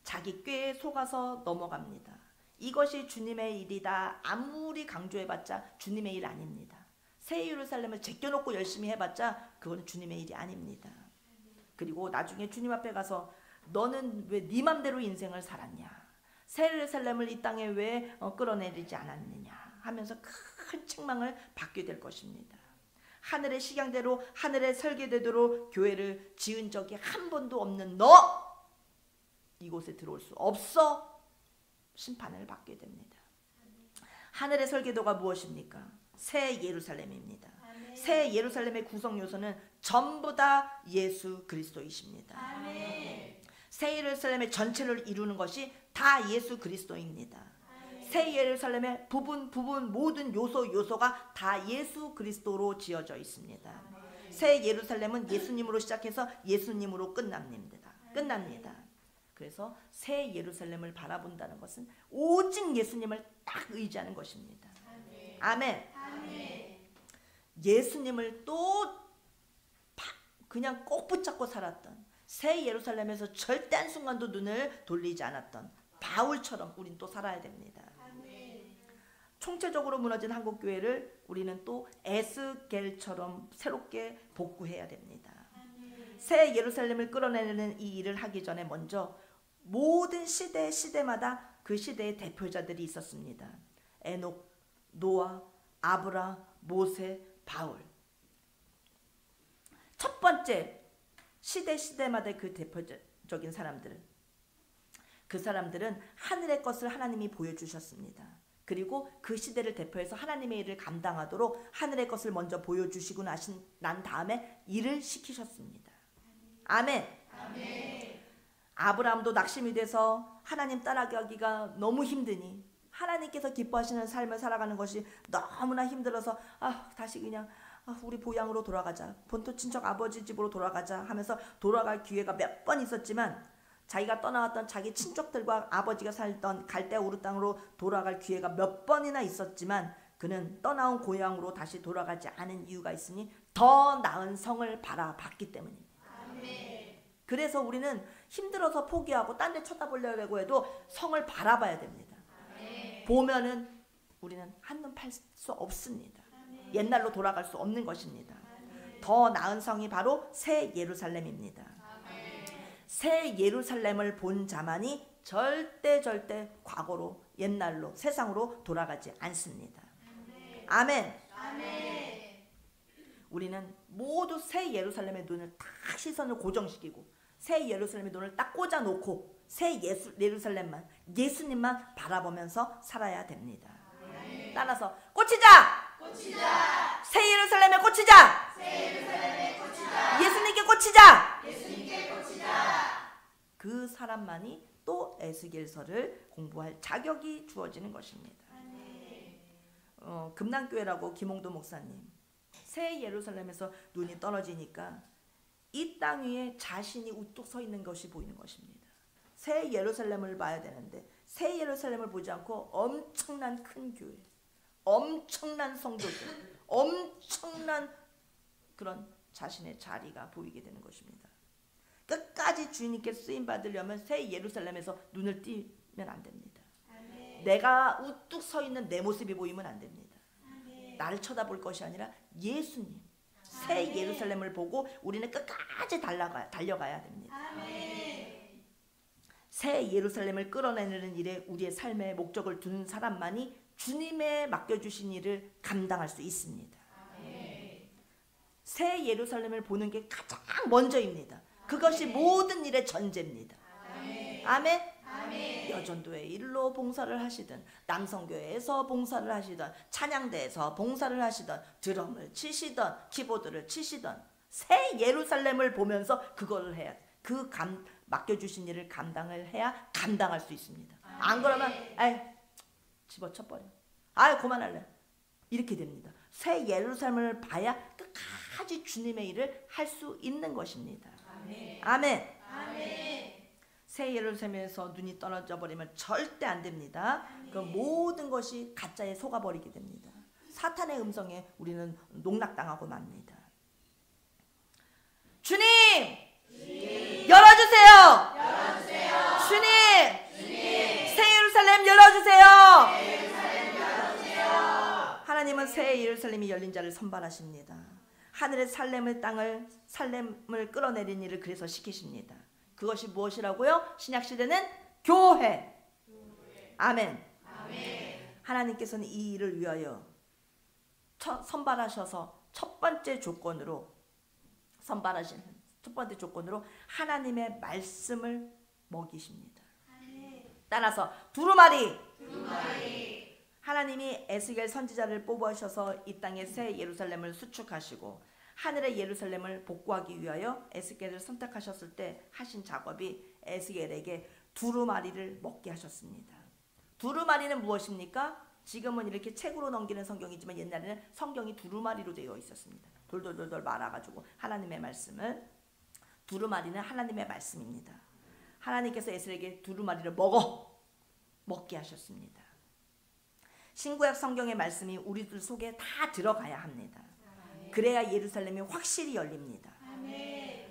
자기 꾀에 속아서 넘어갑니다. 이것이 주님의 일이다 아무리 강조해봤자 주님의 일 아닙니다. 새 예루살렘을 제껴놓고 열심히 해봤자 그건 주님의 일이 아닙니다. 그리고 나중에 주님 앞에 가서 너는 왜 네 맘대로 인생을 살았냐, 새 예루살렘을 이 땅에 왜 끌어내리지 않았느냐 하면서 큰 책망을 받게 될 것입니다. 하늘의 식양대로 하늘의 설계대로 교회를 지은 적이 한 번도 없는 너 이곳에 들어올 수 없어 심판을 받게 됩니다. 하늘의 설계도가 무엇입니까? 새 예루살렘입니다. 새 예루살렘의 구성 요소는 전부 다 예수 그리스도이십니다. 새 예루살렘의 전체를 이루는 것이 다 예수 그리스도입니다. 새 예루살렘의 부분 모든 요소가 다 예수 그리스도로 지어져 있습니다. 새 예루살렘은 예수님으로 시작해서 예수님으로 끝납니다. 그래서 새 예루살렘을 바라본다는 것은 오직 예수님을 딱 의지하는 것입니다. 아멘. 예수님을 또 그냥 꼭 붙잡고 살았던 새 예루살렘에서 절대 한순간도 눈을 돌리지 않았던 바울처럼 우린 또 살아야 됩니다. 총체적으로 무너진 한국교회를 우리는 또 에스겔처럼 새롭게 복구해야 됩니다. 새 예루살렘을 끌어내는 이 일을 하기 전에 먼저 모든 시대마다 그 시대의 대표자들이 있었습니다. 에녹, 노아, 아브라, 모세, 바울. 첫 번째 시대마다 그 대표적인 사람들, 그 사람들은 하늘의 것을 하나님이 보여주셨습니다. 그리고 그 시대를 대표해서 하나님의 일을 감당하도록 하늘의 것을 먼저 보여주시고 난 다음에 일을 시키셨습니다. 아멘. 아브라함도 낙심이 돼서 하나님 따라가기가 너무 힘드니 하나님께서 기뻐하시는 삶을 살아가는 것이 너무나 힘들어서 다시 그냥 우리 고향으로 돌아가자, 본토 친척 아버지 집으로 돌아가자 하면서 돌아갈 기회가 몇 번 있었지만 자기가 떠나왔던 자기 친족들과 아버지가 살던 갈대아 우르 땅으로 돌아갈 기회가 몇 번이나 있었지만 그는 떠나온 고향으로 다시 돌아가지 않은 이유가 있으니 더 나은 성을 바라봤기 때문입니다. 그래서 우리는 힘들어서 포기하고 딴 데 쳐다보려고 해도 성을 바라봐야 됩니다. 보면은 우리는 한눈 팔 수 없습니다. 옛날로 돌아갈 수 없는 것입니다. 더 나은 성이 바로 새 예루살렘입니다. 새 예루살렘을 본 자만이 절대 과거로 옛날로 세상으로 돌아가지 않습니다. 아멘. 우리는 모두 새 예루살렘의 눈을 딱 시선을 고정시키고 새 예루살렘의 눈을 딱 꽂아놓고 새 예루살렘만 예수님만 바라보면서 살아야 됩니다. 따라서 꽂히자! 새 예루살렘에 꽂히자! 예수님께 꽂히자! 그 사람만이 또 에스겔서를 공부할 자격이 주어지는 것입니다. 금난교회라고 김홍도 목사님, 새 예루살렘에서 눈이 떨어지니까 이 땅 위에 자신이 우뚝 서 있는 것이 보이는 것입니다. 새 예루살렘을 봐야 되는데 새 예루살렘을 보지 않고 엄청난 큰 교회, 엄청난 성도들, 엄청난 그런 자신의 자리가 보이게 되는 것입니다. 끝까지 주님께 쓰임 받으려면 새 예루살렘에서 눈을 띄면 안 됩니다. 내가 우뚝 서 있는 내 모습이 보이면 안 됩니다. 나를 쳐다볼 것이 아니라 예수님, 새 예루살렘을 보고 우리는 끝까지 달려가야 됩니다. 새 예루살렘을 끌어내는 일에 우리의 삶의 목적을 두는 사람만이 주님의 맡겨주신 일을 감당할 수 있습니다. 새 예루살렘을 보는 게 가장 먼저입니다. 그것이 모든 일의 전제입니다. 아멘. 여전도의 일로 봉사를 하시든 남성교회에서 봉사를 하시든 찬양대에서 봉사를 하시든 드럼을 치시든 키보드를 치시든 새 예루살렘을 보면서 그거를 해야 돼. 맡겨주신 일을 감당을 해야 감당할 수 있습니다. 안 그러면 집어쳐버려. 그만할래. 이렇게 됩니다. 새 예루살렘을 봐야 끝까지 주님의 일을 할 수 있는 것입니다. 아멘. 새 예루살렘에서 눈이 떨어져 버리면 절대 안 됩니다. 그 모든 것이 가짜에 속아버리게 됩니다. 사탄의 음성에 우리는 농락당하고 맙니다. 주님! 열어주세요! 주님! 새 예루살렘 열어주세요! 하나님은 새 예루살렘이 열린 자를 선발하십니다. 하늘의 살렘을 끌어내린 일을 그래서 시키십니다. 그것이 무엇이라고요? 신약시대는 교회. 아멘. 하나님께서는 이 일을 위하여 선발하셔서 첫 번째 조건으로 하나님의 말씀을 먹이십니다. 따라서 두루마리. 하나님이 에스겔 선지자를 뽑으셔서 이 땅에 새 예루살렘을 수축하시고 하늘의 예루살렘을 복구하기 위하여 에스겔을 선택하셨을 때 하신 작업이 에스겔에게 두루마리를 먹게 하셨습니다. 두루마리는 무엇입니까? 지금은 이렇게 책으로 넘기는 성경이지만 옛날에는 성경이 두루마리로 되어 있었습니다. 돌돌돌돌 말아가지고 하나님의 말씀을. 두루마리는 하나님의 말씀입니다. 하나님께서 에스겔에게 두루마리를 먹게 하셨습니다. 신구약 성경의 말씀이 우리들 속에 다 들어가야 합니다. 그래야 예루살렘이 확실히 열립니다.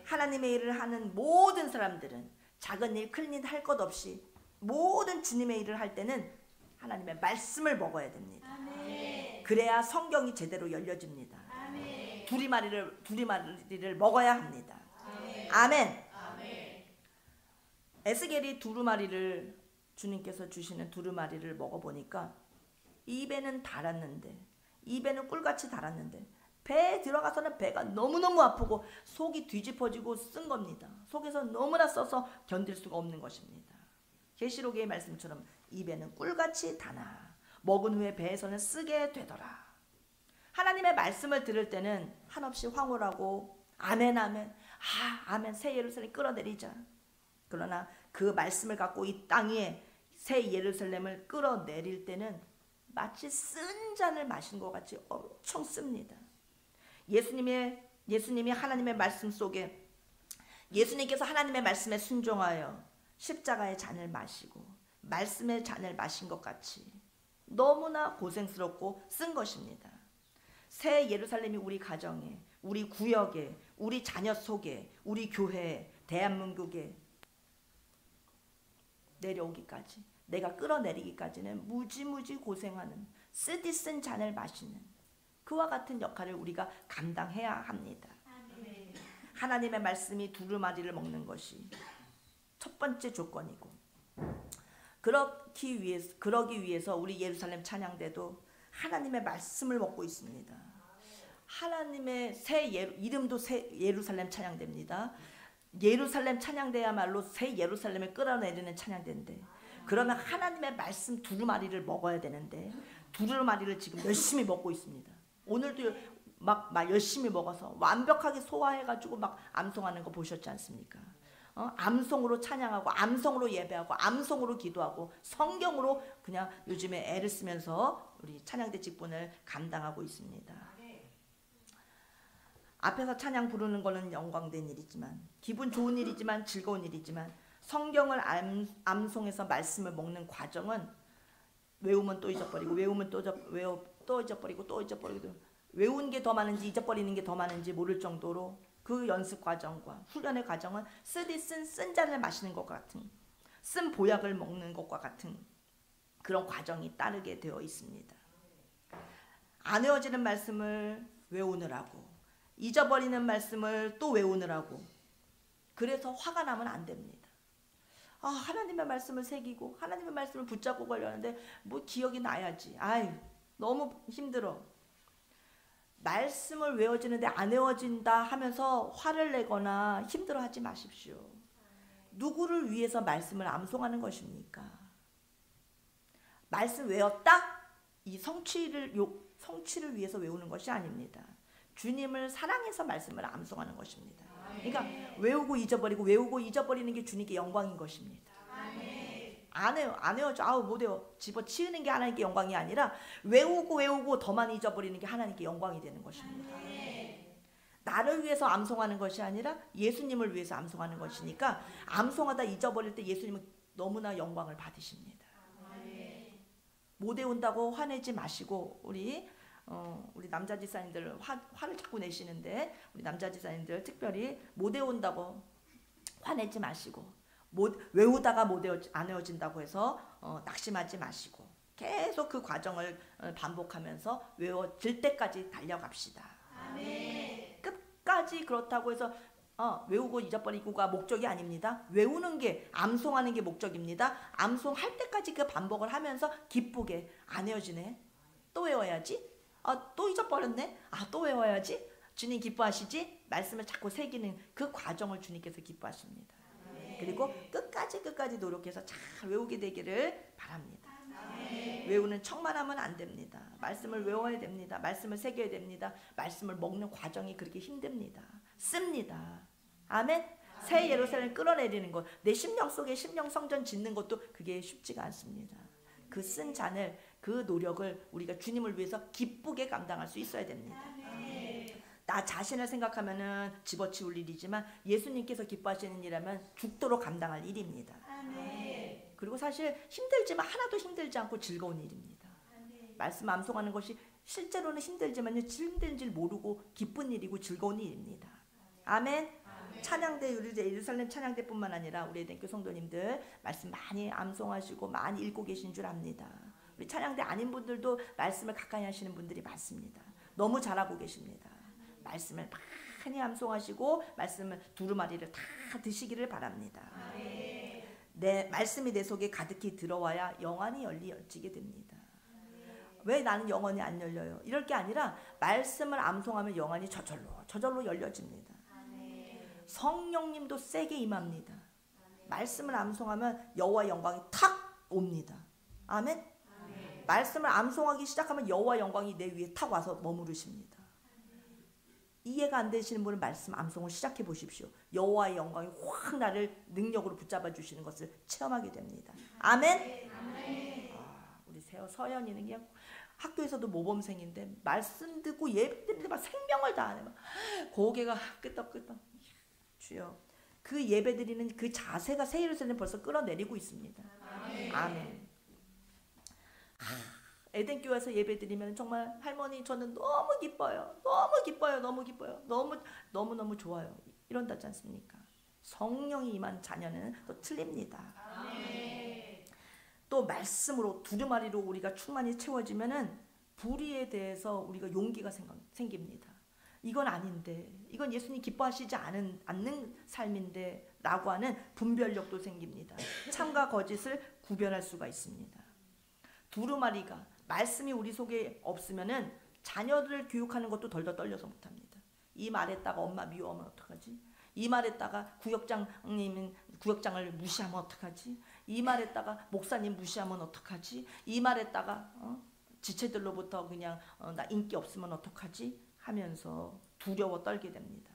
하나님의 일을 하는 모든 사람들은 작은 일, 큰 일 할 것 없이 모든 주님의 일을 할 때는 하나님의 말씀을 먹어야 됩니다. 그래야 성경이 제대로 열려집니다. 두루마리를 먹어야 합니다. 아멘. 에스겔이 두루마리를 주님께서 주시는 두루마리를 먹어보니까 입에는 달았는데 입에는 꿀같이 달았는데 배에 들어가서는 배가 너무너무 아프고 속이 뒤집어지고 쓴 겁니다. 속에서 너무나 써서 견딜 수가 없는 것입니다. 계시록의 말씀처럼 입에는 꿀같이 다나 먹은 후에 배에서는 쓰게 되더라. 하나님의 말씀을 들을 때는 한없이 황홀하고 아멘 아멘 아멘 새 예루살렘 끌어내리자. 그러나 그 말씀을 갖고 이 땅에 새 예루살렘을 끌어내릴 때는 마치 쓴 잔을 마신 것 같이 엄청 씁니다. 예수님이 하나님의 말씀 속에 예수님께서 하나님의 말씀에 순종하여 십자가의 잔을 마시고 말씀의 잔을 마신 것 같이 너무나 고생스럽고 쓴 것입니다. 새 예루살렘이 우리 가정에, 우리 구역에, 우리 자녀 속에, 우리 교회에, 대한민국에 내려오기까지, 내가 끌어내리기까지는 무지무지 고생하는, 쓰디쓴 잔을 마시는 그와 같은 역할을 우리가 감당해야 합니다. 하나님의 말씀이 두루마리를 먹는 것이 첫 번째 조건이고, 그러기 위해서 우리 예루살렘 찬양대도 하나님의 말씀을 먹고 있습니다. 하나님의 이름도 새 예루살렘 찬양대입니다. 예루살렘 찬양대야말로 새 예루살렘을 끌어내리는 찬양대인데, 그러면 하나님의 말씀 두루마리를 먹어야 되는데 두루마리를 지금 열심히 먹고 있습니다. 오늘도 막 열심히 먹어서 완벽하게 소화해가지고 막 암송하는 거 보셨지 않습니까? 암송으로 찬양하고, 암송으로 예배하고, 암송으로 기도하고, 성경으로 그냥 요즘에 애를 쓰면서 우리 찬양대 직분을 감당하고 있습니다. 앞에서 찬양 부르는 거는 영광된 일이지만, 기분 좋은 일이지만, 즐거운 일이지만, 성경을 암송해서 말씀을 먹는 과정은 외우면 또 잊어버리고, 외우면 또 잊어버리고, 또 잊어버리고, 외운 게 더 많은지 잊어버리는 게 더 많은지 모를 정도로 그 연습 과정과 훈련의 과정은 쓴 잔을 마시는 것과 같은, 쓴 보약을 먹는 것과 같은 그런 과정이 따르게 되어 있습니다. 안 외워지는 말씀을 외우느라고, 잊어버리는 말씀을 또 외우느라고, 그래서 화가 나면 안 됩니다. 하나님의 말씀을 새기고 하나님의 말씀을 붙잡고 가려는데 뭐 기억이 나야지. 너무 힘들어. 말씀을 외워지는데 안 외워진다 하면서 화를 내거나 힘들어하지 마십시오. 누구를 위해서 말씀을 암송하는 것입니까? 말씀 외웠다? 이 성취를 위해서 외우는 것이 아닙니다. 주님을 사랑해서 말씀을 암송하는 것입니다. 그러니까 외우고 잊어버리는 게 주님께 영광인 것입니다. 안 외워져. 못 외워. 집어치우는 게 하나님께 영광이 아니라 외우고 더 많이 잊어버리는 게 하나님께 영광이 되는 것입니다. 나를 위해서 암송하는 것이 아니라 예수님을 위해서 암송하는 것이니까, 암송하다 잊어버릴 때 예수님은 너무나 영광을 받으십니다. 못 외운다고 화내지 마시고, 우리 남자 지사님들 화를 자꾸 내시는데, 우리 남자 지사님들 특별히 못 외운다고 화내지 마시고, 외우다가 안 외워진다고 해서 낙심하지 마시고, 계속 그 과정을 반복하면서 외워질 때까지 달려갑시다. 끝까지. 그렇다고 해서 외우고 잊어버리고가 목적이 아닙니다. 외우는 게, 암송하는 게 목적입니다. 암송할 때까지 그 반복을 하면서 기쁘게, 안 외워지네, 또 외워야지, 또 잊어버렸네, 또 외워야지, 주님 기뻐하시지? 말씀을 자꾸 새기는 그 과정을 주님께서 기뻐하십니다. 그리고 끝까지 노력해서 잘 외우게 되기를 바랍니다. 외우는 척만 하면 안 됩니다. 말씀을 외워야 됩니다. 말씀을 새겨야 됩니다. 말씀을 먹는 과정이 그렇게 힘듭니다. 씁니다. 아멘. 새 예루살렘 끌어내리는 것, 내 심령 속에 심령 성전 짓는 것도 그게 쉽지가 않습니다. 그 쓴 잔을, 그 노력을 우리가 주님을 위해서 기쁘게 감당할 수 있어야 됩니다. 나 자신을 생각하면은 집어치울 일이지만 예수님께서 기뻐하시는 일이라면 죽도록 감당할 일입니다. 그리고 사실 힘들지만 하나도 힘들지 않고 즐거운 일입니다. 말씀 암송하는 것이 실제로는 힘들지만요, 힘든 줄 모르고 기쁜 일이고 즐거운 일입니다. 아멘. 찬양대, 예루살렘 찬양대뿐만 아니라 우리 에덴교 성도님들 말씀 많이 암송하시고 많이 읽고 계신 줄 압니다. 우리 찬양대 아닌 분들도 말씀을 가까이 하시는 분들이 많습니다. 너무 잘하고 계십니다. 말씀을 많이 암송하시고 말씀을 두루마리를 다 드시기를 바랍니다. 말씀이 내 속에 가득히 들어와야 영안이 열리게 됩니다. 왜 나는 영안이 안 열려요? 이럴 게 아니라 말씀을 암송하면 영안이 저절로 열려집니다. 성령님도 세게 임합니다. 말씀을 암송하면 여호와 영광이 탁 옵니다. 아멘. 말씀을 암송하기 시작하면 여호와 영광이 내 위에 탁 와서 머무르십니다. 이해가 안 되시는 분은 말씀 암송을 시작해 보십시오. 여호와의 영광이 확 나를 능력으로 붙잡아 주시는 것을 체험하게 됩니다. 아멘. 우리 서연이는 그냥 학교에서도 모범생인데 말씀 듣고 예배 때문에 막 생명을 다하네. 고개가 끄덕끄덕. 주여, 그 예배드리는 그 자세가 새 예루살렘 벌써 끌어내리고 있습니다. 아멘. 에덴 교회에서 예배드리면 정말 할머니 저는 너무 기뻐요. 너무 기뻐요. 너무 기뻐요. 너무 좋아요. 이런다지 않습니까? 성령이 임한 자녀는 또 틀립니다. 또 말씀으로 두루마리로 우리가 충만히 채워지면은 불의에 대해서 우리가 용기가 생깁니다. 이건 아닌데, 이건 예수님 기뻐하시지 않는 삶인데 라고 하는 분별력도 생깁니다. 참과 거짓을 구별할 수가 있습니다. 두루마리가 말씀이 우리 속에 없으면은 자녀들을 교육하는 것도 덜덜 떨려서 못합니다. 이 말했다가 엄마 미워하면 어떡하지? 이 말했다가 구역장님은 구역장을 무시하면 어떡하지? 이 말했다가 목사님 무시하면 어떡하지? 이 말했다가 지체들로부터 그냥 나 인기 없으면 어떡하지? 하면서 두려워 떨게 됩니다.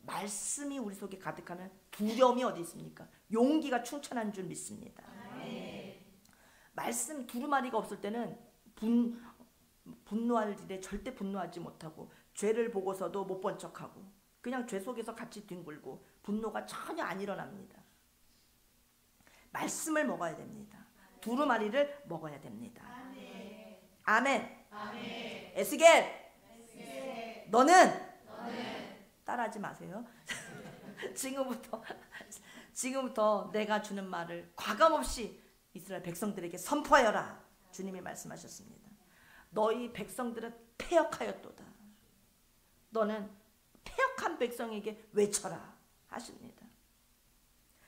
말씀이 우리 속에 가득하면 두려움이 어디 있습니까? 용기가 충천한 줄 믿습니다. 말씀 두루마리가 없을 때는 분노할 일에 절대 분노하지 못하고 죄를 보고서도 못 본 척하고 그냥 죄 속에서 같이 뒹굴고 분노가 전혀 안 일어납니다. 말씀을 먹어야 됩니다. 두루마리를 먹어야 됩니다. 아멘. 에스겔, 너는 따라하지 마세요. 지금부터 내가 주는 말을 과감없이 이스라엘 백성들에게 선포하여라. 주님이 말씀하셨습니다. 너희 백성들은 패역하였도다. 너는 패역한 백성에게 외쳐라 하십니다.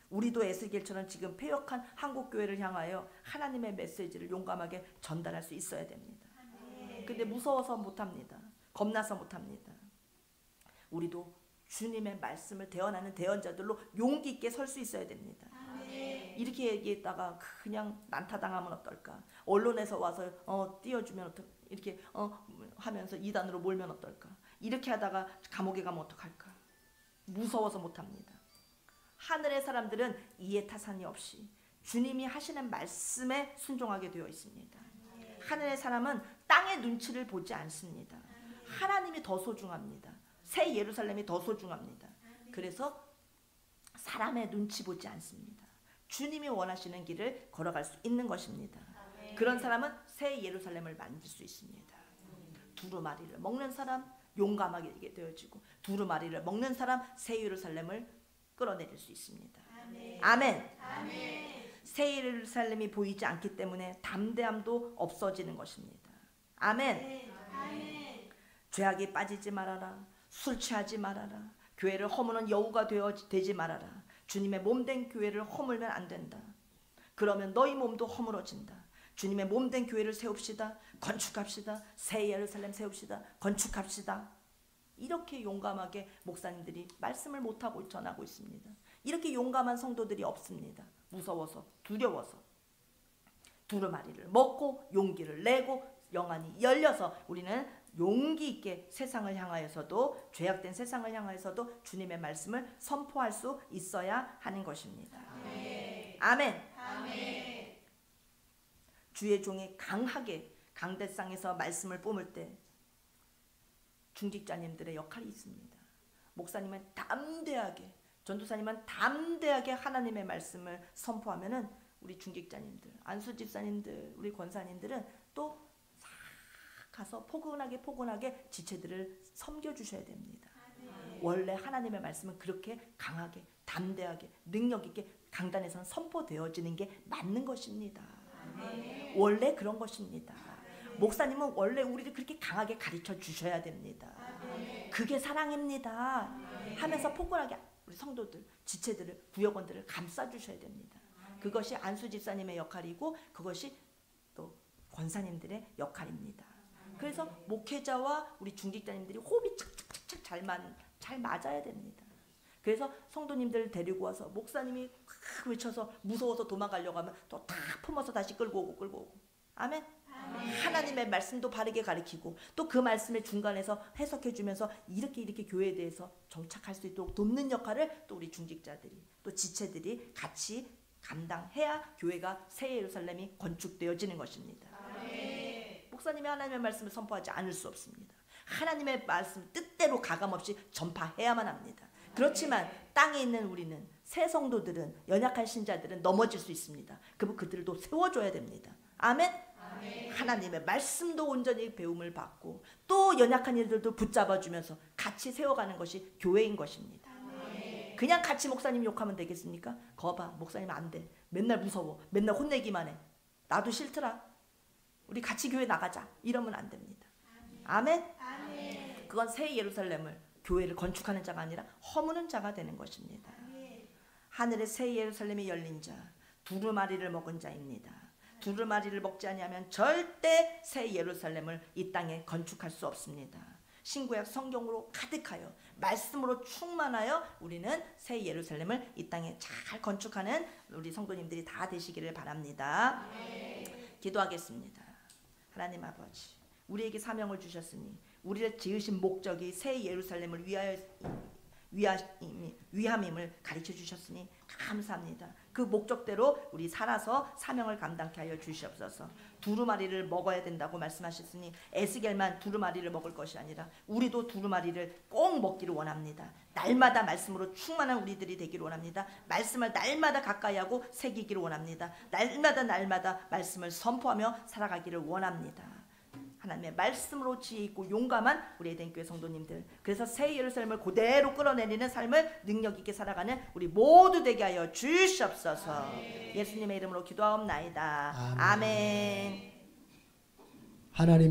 우리도 에스겔처럼 지금 패역한 한국교회를 향하여 하나님의 메시지를 용감하게 전달할 수 있어야 됩니다. 근데 무서워서 못합니다. 겁나서 못합니다. 우리도 주님의 말씀을 대언하는 대언자들로 용기 있게 설 수 있어야 됩니다. 이렇게 얘기했다가 그냥 난타당하면 어떨까? 언론에서 와서 띄워주면 이렇게 하면서 이단으로 몰면 어떨까? 이렇게 하다가 감옥에 가면 어떡할까? 무서워서 못합니다. 하늘의 사람들은 이해 타산이 없이 주님이 하시는 말씀에 순종하게 되어 있습니다. 하늘의 사람은 땅의 눈치를 보지 않습니다. 하나님이 더 소중합니다. 새 예루살렘이 더 소중합니다. 그래서 사람의 눈치 보지 않습니다. 주님이 원하시는 길을 걸어갈 수 있는 것입니다. 그런 사람은 새 예루살렘을 만들 수 있습니다. 두루마리를 먹는 사람 용감하게 되어지고 두루마리를 먹는 사람 새 예루살렘을 끌어내릴 수 있습니다. 아멘. 새 예루살렘이 보이지 않기 때문에 담대함도 없어지는 것입니다. 아멘. 죄악에 빠지지 말아라. 술 취하지 말아라. 교회를 허무는 여우가 되지 말아라. 주님의 몸된 교회를 허물면 안 된다. 그러면 너희 몸도 허물어진다. 주님의 몸된 교회를 세웁시다. 건축합시다. 새 예루살렘 세웁시다. 건축합시다. 이렇게 용감하게 목사님들이 말씀을 못하고 전하고 있습니다. 이렇게 용감한 성도들이 없습니다. 무서워서 두려워서 두루마리를 먹고 용기를 내고 영안이 열려서 우리는 용기 있게 세상을 향하여서도 죄악된 세상을 향하여서도 주님의 말씀을 선포할 수 있어야 하는 것입니다. 아멘. 주의 종이 강하게 강대상에서 말씀을 뿜을 때 중직자님들의 역할이 있습니다. 목사님은 담대하게, 전도사님은 담대하게 하나님의 말씀을 선포하면은 우리 중직자님들, 안수 집사님들, 우리 권사님들은 또 가서 포근하게 지체들을 섬겨주셔야 됩니다. 원래 하나님의 말씀은 그렇게 강하게 담대하게 능력 있게 강단에서는 선포되어지는 게 맞는 것입니다. 원래 그런 것입니다. 목사님은 원래 우리를 그렇게 강하게 가르쳐 주셔야 됩니다. 그게 사랑입니다. 하면서 포근하게 우리 성도들, 지체들을, 구역원들을 감싸주셔야 됩니다. 그것이 안수 집사님의 역할이고 그것이 또 권사님들의 역할입니다. 그래서 목회자와 우리 중직자님들이 호흡이 착착착착 잘 맞아야 됩니다. 그래서 성도님들 데리고 와서 목사님이 확 외쳐서 무서워서 도망가려고 하면 또 다 품어서 다시 끌고 오고 아멘. 하나님의 말씀도 바르게 가르치고 또 그 말씀의 중간에서 해석해 주면서 이렇게 교회에 대해서 정착할 수 있도록 돕는 역할을 또 우리 중직자들이 또 지체들이 같이 감당해야 교회가 새 예루살렘이 건축되어지는 것입니다. 목사님이 하나님의 말씀을 선포하지 않을 수 없습니다. 하나님의 말씀 뜻대로 가감없이 전파해야만 합니다. 그렇지만 땅에 있는 우리는 새 성도들은, 연약한 신자들은 넘어질 수 있습니다. 그럼 그들도 세워줘야 됩니다. 아멘? 하나님의 말씀도 온전히 배움을 받고 또 연약한 이들도 붙잡아주면서 같이 세워가는 것이 교회인 것입니다. 그냥 같이 목사님 욕하면 되겠습니까? 거봐, 목사님 안 돼. 맨날 무서워. 맨날 혼내기만 해. 나도 싫더라. 우리 같이 교회 나가자. 이러면 안 됩니다. 아멘? 그건 새 예루살렘을, 교회를 건축하는 자가 아니라 허무는 자가 되는 것입니다. 하늘의 새 예루살렘이 열린 자, 두루마리를 먹은 자입니다. 두루마리를 먹지 아니하면 절대 새 예루살렘을 이 땅에 건축할 수 없습니다. 신구약 성경으로 가득하여 말씀으로 충만하여 우리는 새 예루살렘을 이 땅에 잘 건축하는 우리 성도님들이 다 되시기를 바랍니다. 기도하겠습니다. 하나님 아버지, 우리에게 사명을 주셨으니 우리를 지으신 목적이 새 예루살렘을 위함임을 가르쳐 주셨으니 감사합니다. 그 목적대로 우리 살아서 사명을 감당케 하여 주시옵소서. 두루마리를 먹어야 된다고 말씀하셨으니 에스겔만 두루마리를 먹을 것이 아니라 우리도 두루마리를 꼭 먹기를 원합니다. 날마다 말씀으로 충만한 우리들이 되기를 원합니다. 말씀을 날마다 가까이 하고 새기기를 원합니다. 날마다 말씀을 선포하며 살아가기를 원합니다. 하나님의 말씀으로 지혜 있고 용감한 우리 에덴교회 성도님들, 그래서 새 예루살렘을 그대로 끌어내리는 삶을 능력 있게 살아가는 우리 모두 되게 하여 주시옵소서. 예수님의 이름으로 기도하옵나이다. 아멘. 하나님의